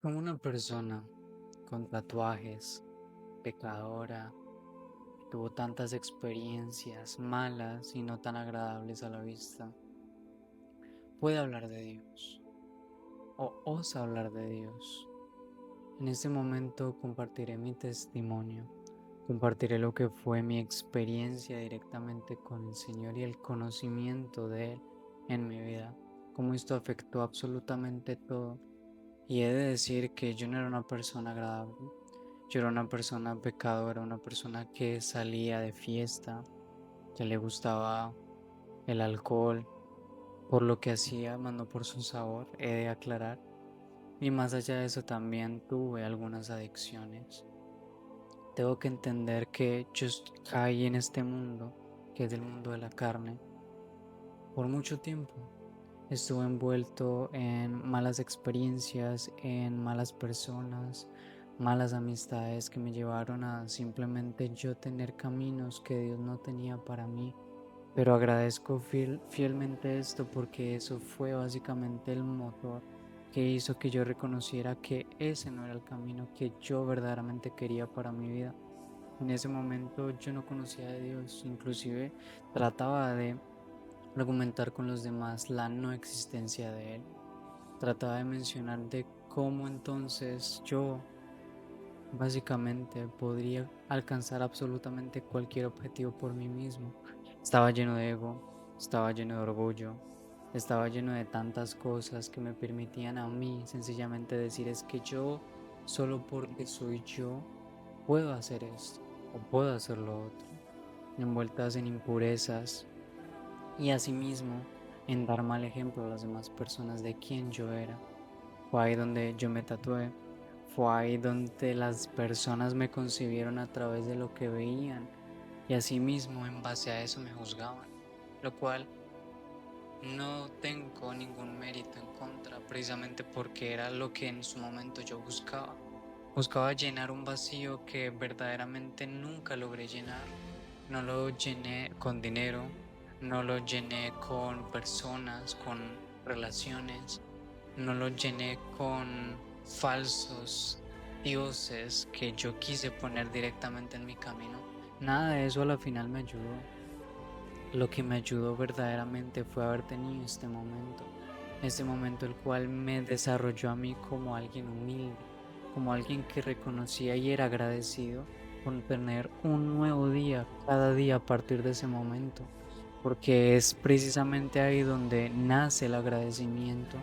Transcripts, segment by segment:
Como una persona con tatuajes, pecadora, que tuvo tantas experiencias malas y no tan agradables a la vista, puede hablar de Dios o osa hablar de Dios. En este momento compartiré mi testimonio, compartiré lo que fue mi experiencia directamente con el Señor y el conocimiento de Él en mi vida, cómo esto afectó absolutamente todo. Y he de decir que yo no era una persona agradable. Yo era una persona pecadora, una persona que salía de fiesta, que le gustaba el alcohol, por lo que hacía, más no por su sabor, he de aclarar. Y más allá de eso también tuve algunas adicciones. Tengo que entender que caí en este mundo, que es el mundo de la carne, por mucho tiempo. Estuve envuelto en malas experiencias, en malas personas, malas amistades que me llevaron a simplemente yo tener caminos que Dios no tenía para mí. Pero agradezco fielmente esto porque eso fue básicamente el motor que hizo que yo reconociera que ese no era el camino que yo verdaderamente quería para mi vida. En ese momento yo no conocía a Dios, inclusive trataba de argumentar con los demás la no existencia de Él. Trataba de mencionar de cómo entonces yo básicamente podría alcanzar absolutamente cualquier objetivo por mí mismo. Estaba lleno de ego, estaba lleno de orgullo, estaba lleno de tantas cosas que me permitían a mí sencillamente decir es que yo, solo porque soy yo, puedo hacer esto o puedo hacer lo otro, envueltas en impurezas y asimismo en dar mal ejemplo a las demás personas de quién yo era. Fue ahí donde yo me tatué, fue ahí donde las personas me concibieron a través de lo que veían y asimismo en base a eso me juzgaban, lo cual no tengo ningún mérito en contra, precisamente porque era lo que en su momento yo buscaba. Buscaba llenar un vacío que verdaderamente nunca logré llenar. No lo llené con dinero, no lo llené con personas, con relaciones, no lo llené con falsos dioses que yo quise poner directamente en mi camino. Nada de eso a la final me ayudó. Lo que me ayudó verdaderamente fue haber tenido este momento el cual me desarrolló a mí como alguien humilde, como alguien que reconocía y era agradecido por tener un nuevo día cada día a partir de ese momento, porque es precisamente ahí donde nace el agradecimiento,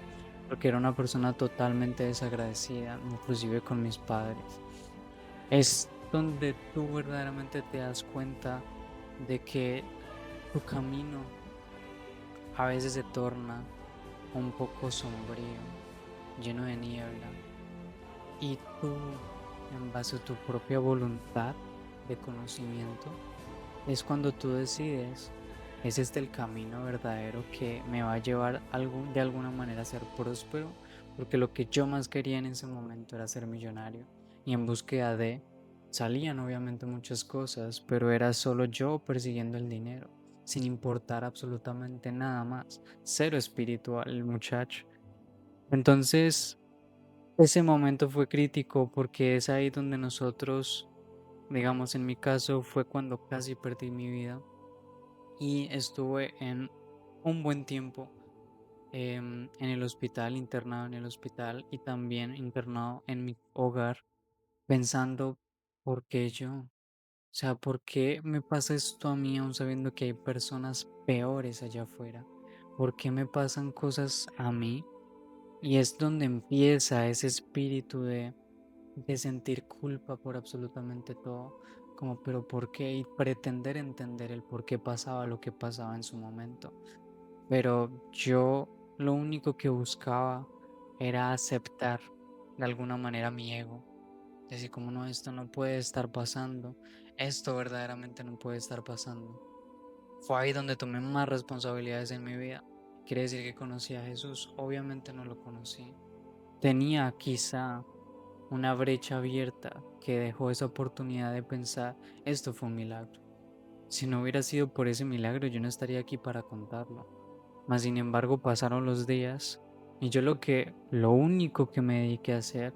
porque era una persona totalmente desagradecida, inclusive con mis padres. Es donde tú verdaderamente te das cuenta de que tu camino a veces se torna un poco sombrío, lleno de niebla, y tú, en base a tu propia voluntad de conocimiento, es cuando tú decides, ¿es este el camino verdadero que me va a llevar de alguna manera a ser próspero? Porque lo que yo más quería en ese momento era ser millonario, y en búsqueda de salían obviamente muchas cosas, pero era solo yo persiguiendo el dinero, sin importar absolutamente nada más, cero espiritual el muchacho. Entonces, ese momento fue crítico porque es ahí donde nosotros, digamos, en mi caso fue cuando casi perdí mi vida y estuve en un buen tiempo en el hospital, internado en el hospital y también internado en mi hogar, pensando, ¿por qué yo? O sea, ¿por qué me pasa esto a mí aún sabiendo que hay personas peores allá afuera? ¿Por qué me pasan cosas a mí? Y es donde empieza ese espíritu de sentir culpa por absolutamente todo, como pero ¿por qué? Y pretender entender el por qué pasaba lo que pasaba en su momento. Pero yo lo único que buscaba era aceptar de alguna manera mi ego. Decir como no, esto no puede estar pasando, esto verdaderamente no puede estar pasando. Fue ahí donde tomé más responsabilidades en mi vida. ¿Quiere decir que conocí a Jesús? Obviamente no lo conocí. Tenía quizá una brecha abierta que dejó esa oportunidad de pensar, esto fue un milagro. Si no hubiera sido por ese milagro, yo no estaría aquí para contarlo. Mas sin embargo, pasaron los días y yo lo único que me dediqué a hacer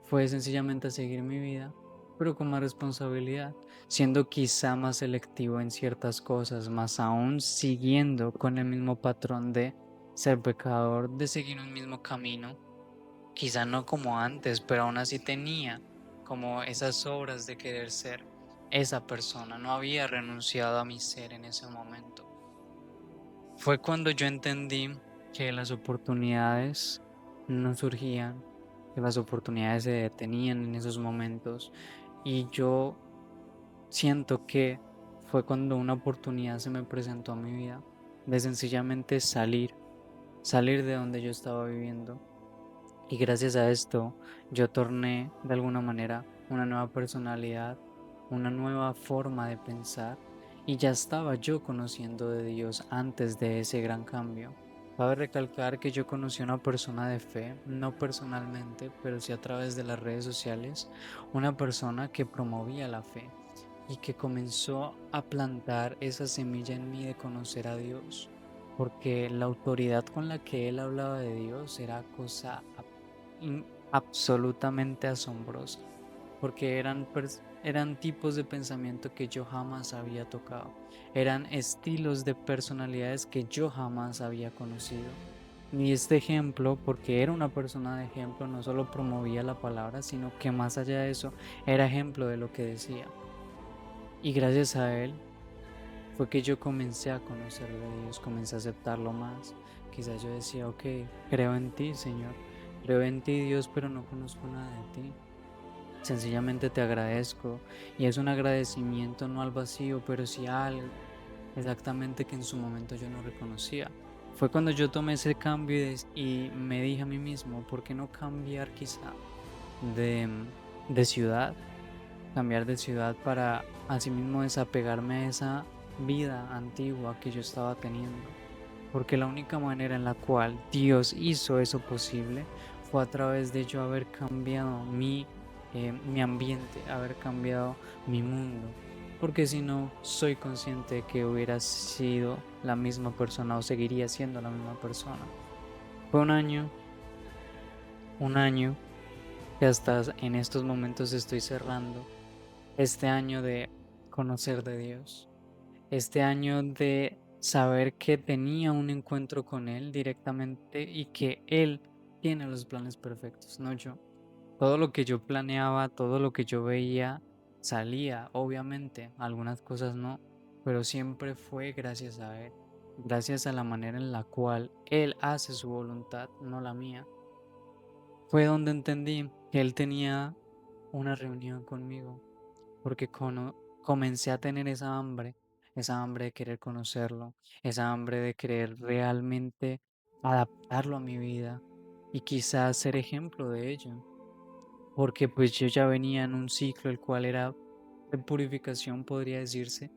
fue sencillamente a seguir mi vida, pero con más responsabilidad, siendo quizá más selectivo en ciertas cosas, más aún siguiendo con el mismo patrón de ser pecador, de seguir un mismo camino, quizá no como antes, pero aún así tenía como esas obras de querer ser esa persona, no había renunciado a mi ser en ese momento. Fue cuando yo entendí que las oportunidades no surgían, que las oportunidades se detenían en esos momentos y yo siento que fue cuando una oportunidad se me presentó a mi vida de sencillamente salir de donde yo estaba viviendo y gracias a esto yo torné de alguna manera una nueva personalidad, una nueva forma de pensar y ya estaba yo conociendo de Dios antes de ese gran cambio. Cabe recalcar que yo conocí a una persona de fe, no personalmente, pero sí a través de las redes sociales, una persona que promovía la fe y que comenzó a plantar esa semilla en mí de conocer a Dios, porque la autoridad con la que él hablaba de Dios era cosa absolutamente asombrosa, porque eran tipos de pensamiento que yo jamás había tocado, eran estilos de personalidades que yo jamás había conocido. Y este ejemplo, porque era una persona de ejemplo, no solo promovía la palabra, sino que más allá de eso, era ejemplo de lo que decía. Y gracias a él fue que yo comencé a conocer de Dios, comencé a aceptarlo más. Quizás yo decía, ok, creo en ti, Señor, creo en ti, Dios, pero no conozco nada de ti. Sencillamente te agradezco y es un agradecimiento no al vacío, pero sí a algo exactamente que en su momento yo no reconocía. Fue cuando yo tomé ese cambio y me dije a mí mismo, ¿por qué no cambiar quizá de ciudad? Cambiar de ciudad para asimismo desapegarme de esa vida antigua que yo estaba teniendo. Porque la única manera en la cual Dios hizo eso posible fue a través de yo haber cambiado mi ambiente, haber cambiado mi mundo. Porque si no, soy consciente que hubiera sido la misma persona o seguiría siendo la misma persona. Fue un año que hasta en estos momentos estoy cerrando este año de conocer de Dios, este año de saber que tenía un encuentro con Él directamente y que Él tiene los planes perfectos, no yo. Todo lo que yo planeaba, todo lo que yo veía, salía, obviamente, algunas cosas no, pero siempre fue gracias a Él, gracias a la manera en la cual Él hace su voluntad, no la mía. Fue donde entendí que Él tenía una reunión conmigo porque comencé a tener esa hambre de querer conocerlo, esa hambre de querer realmente adaptarlo a mi vida y quizás ser ejemplo de ello, porque pues yo ya venía en un ciclo el cual era de purificación, podría decirse,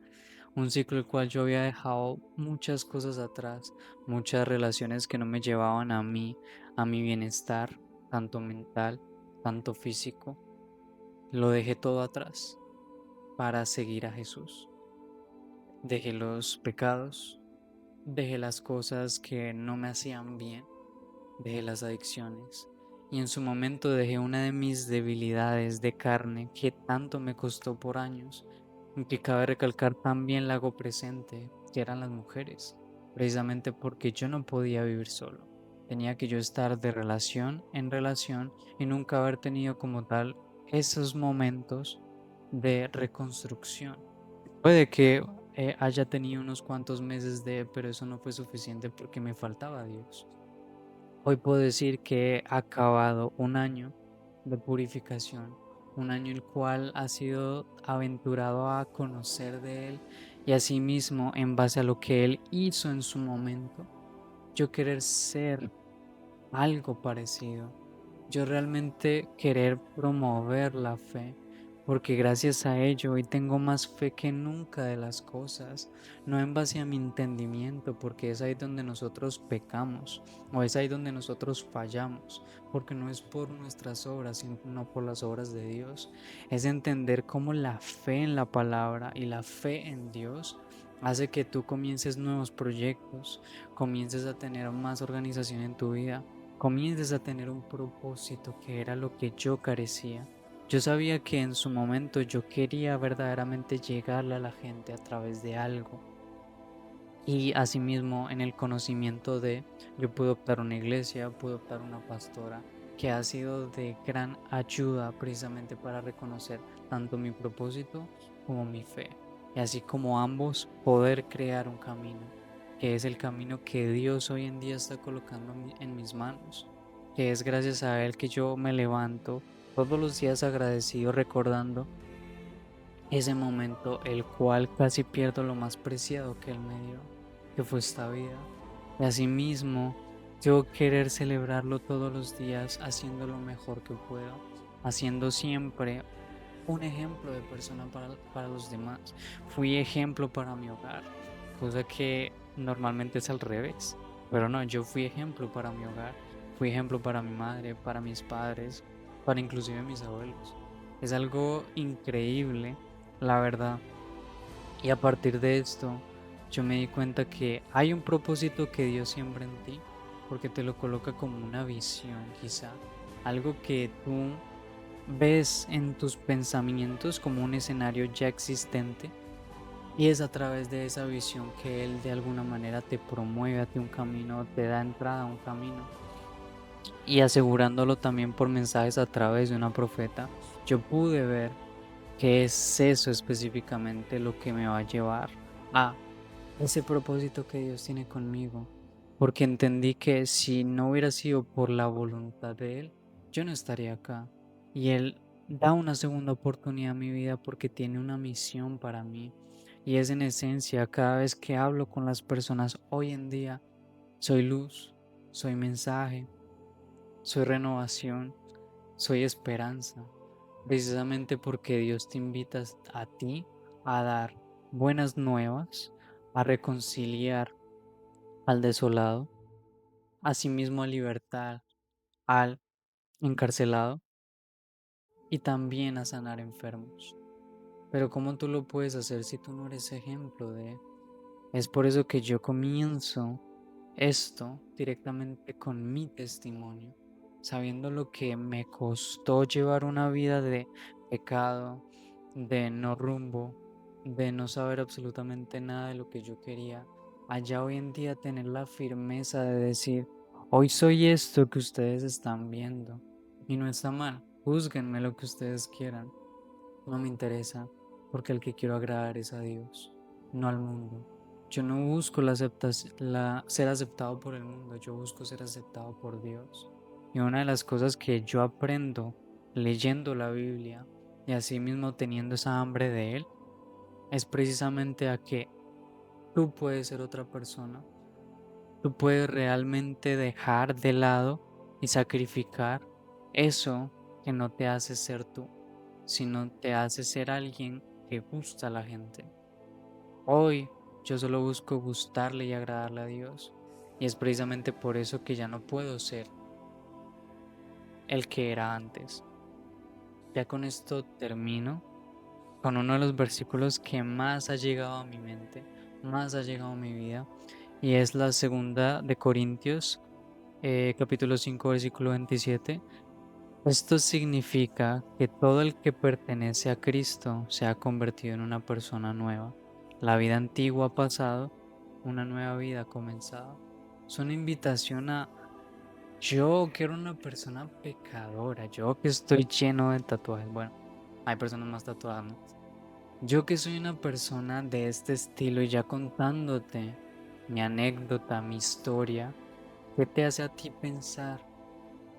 un ciclo el cual yo había dejado muchas cosas atrás, muchas relaciones que no me llevaban a mi bienestar, tanto mental, tanto físico, lo dejé todo atrás para seguir a Jesús. Dejé los pecados, dejé las cosas que no me hacían bien, dejé las adicciones y en su momento dejé una de mis debilidades de carne que tanto me costó por años y que cabe recalcar también la hago presente, que eran las mujeres, precisamente porque yo no podía vivir solo. Tenía que yo estar de relación en relación y nunca haber tenido como tal esos momentos de reconstrucción. Puede que haya tenido unos cuantos meses pero eso no fue suficiente porque me faltaba Dios. Hoy puedo decir que he acabado un año de purificación, un año el cual ha sido aventurado a conocer de Él y asimismo en base a lo que Él hizo en su momento, yo querer ser algo parecido. Yo realmente querer promover la fe, porque gracias a ello hoy tengo más fe que nunca de las cosas, no en base a mi entendimiento, porque es ahí donde nosotros pecamos, o es ahí donde nosotros fallamos, porque no es por nuestras obras, sino por las obras de Dios. Es entender cómo la fe en la palabra y la fe en Dios hace que tú comiences nuevos proyectos, comiences a tener más organización en tu vida comiences a tener un propósito que era lo que yo carecía. Yo sabía que en su momento yo quería verdaderamente llegarle a la gente a través de algo. Y asimismo, en el conocimiento de, yo pude optar una iglesia, pude optar una pastora, que ha sido de gran ayuda precisamente para reconocer tanto mi propósito como mi fe. Y así como ambos, poder crear un camino, que es el camino que Dios hoy en día está colocando en mis manos, que es gracias a Él que yo me levanto todos los días agradecido recordando ese momento el cual casi pierdo lo más preciado que Él me dio, que fue esta vida. Y asimismo, yo querer celebrarlo todos los días haciendo lo mejor que puedo, haciendo siempre un ejemplo de persona para los demás. Fui ejemplo para mi hogar, cosa que normalmente es al revés. Pero no, yo fui ejemplo para mi hogar, fui ejemplo para mi madre, para mis padres, para inclusive mis abuelos. Es algo increíble, la verdad. Y a partir de esto, yo me di cuenta que hay un propósito que Dios siembra en ti, porque te lo coloca como una visión, quizá, algo que tú ves en tus pensamientos como un escenario ya existente, y es a través de esa visión que Él de alguna manera te promueve a ti un camino, te da entrada a un camino, y asegurándolo también por mensajes a través de una profeta, yo pude ver que es eso específicamente lo que me va a llevar a ese propósito que Dios tiene conmigo, porque entendí que si no hubiera sido por la voluntad de Él, yo no estaría acá. Y Él da una segunda oportunidad a mi vida porque tiene una misión para mí. Y es en esencia, cada vez que hablo con las personas hoy en día, soy luz, soy mensaje, soy renovación, soy esperanza, precisamente porque Dios te invita a ti a dar buenas nuevas, a reconciliar al desolado, asimismo a libertar al encarcelado y también a sanar enfermos. Pero ¿cómo tú lo puedes hacer si tú no eres ejemplo de? Es por eso que yo comienzo esto directamente con mi testimonio, sabiendo lo que me costó llevar una vida de pecado, de no rumbo, de no saber absolutamente nada de lo que yo quería. Allá hoy en día tener la firmeza de decir, hoy soy esto que ustedes están viendo. Y no está mal, júzguenme lo que ustedes quieran. No me interesa, porque el que quiero agradar es a Dios, no al mundo. Yo no busco ser aceptado por el mundo, yo busco ser aceptado por Dios. Y una de las cosas que yo aprendo leyendo la Biblia y asimismo teniendo esa hambre de Él, es precisamente a que tú puedes ser otra persona, tú puedes realmente dejar de lado y sacrificar eso que no te hace ser tú, sino te hace ser alguien que gusta a la gente. Hoy yo solo busco gustarle y agradarle a Dios. Y es precisamente por eso que ya no puedo ser el que era antes. Ya con esto termino con uno de los versículos que más ha llegado a mi mente, más ha llegado a mi vida, y es la segunda de Corintios, capítulo 5 versículo 27. Esto significa que todo el que pertenece a Cristo se ha convertido en una persona nueva. La vida antigua ha pasado, una nueva vida ha comenzado. Es una invitación a yo que era una persona pecadora, yo que estoy lleno de tatuajes. Bueno, hay personas más tatuadas, ¿no? Yo que soy una persona de este estilo y ya contándote mi anécdota, mi historia, ¿qué te hace a ti pensar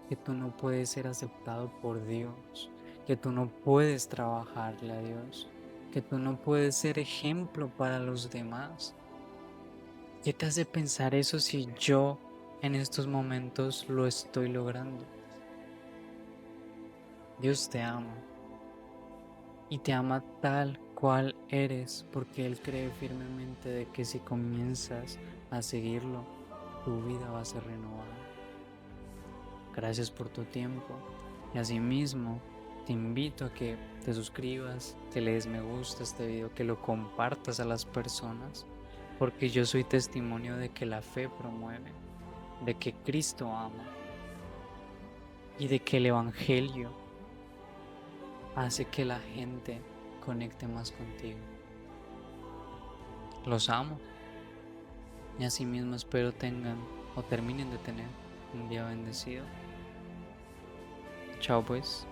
que tú no puedes ser aceptado por Dios, que tú no puedes trabajarle a Dios, que tú no puedes ser ejemplo para los demás? ¿Qué te hace pensar eso si yo en estos momentos lo estoy logrando? Dios te ama y te ama tal cual eres porque Él cree firmemente de que si comienzas a seguirlo, tu vida va a ser renovada. Gracias por tu tiempo y asimismo te invito a que te suscribas, que le des me gusta a este video, que lo compartas a las personas, porque yo soy testimonio de que la fe promueve, de que Cristo ama y de que el Evangelio hace que la gente conecte más contigo. Los amo y asimismo espero tengan o terminen de tener un día bendecido. Chao pues.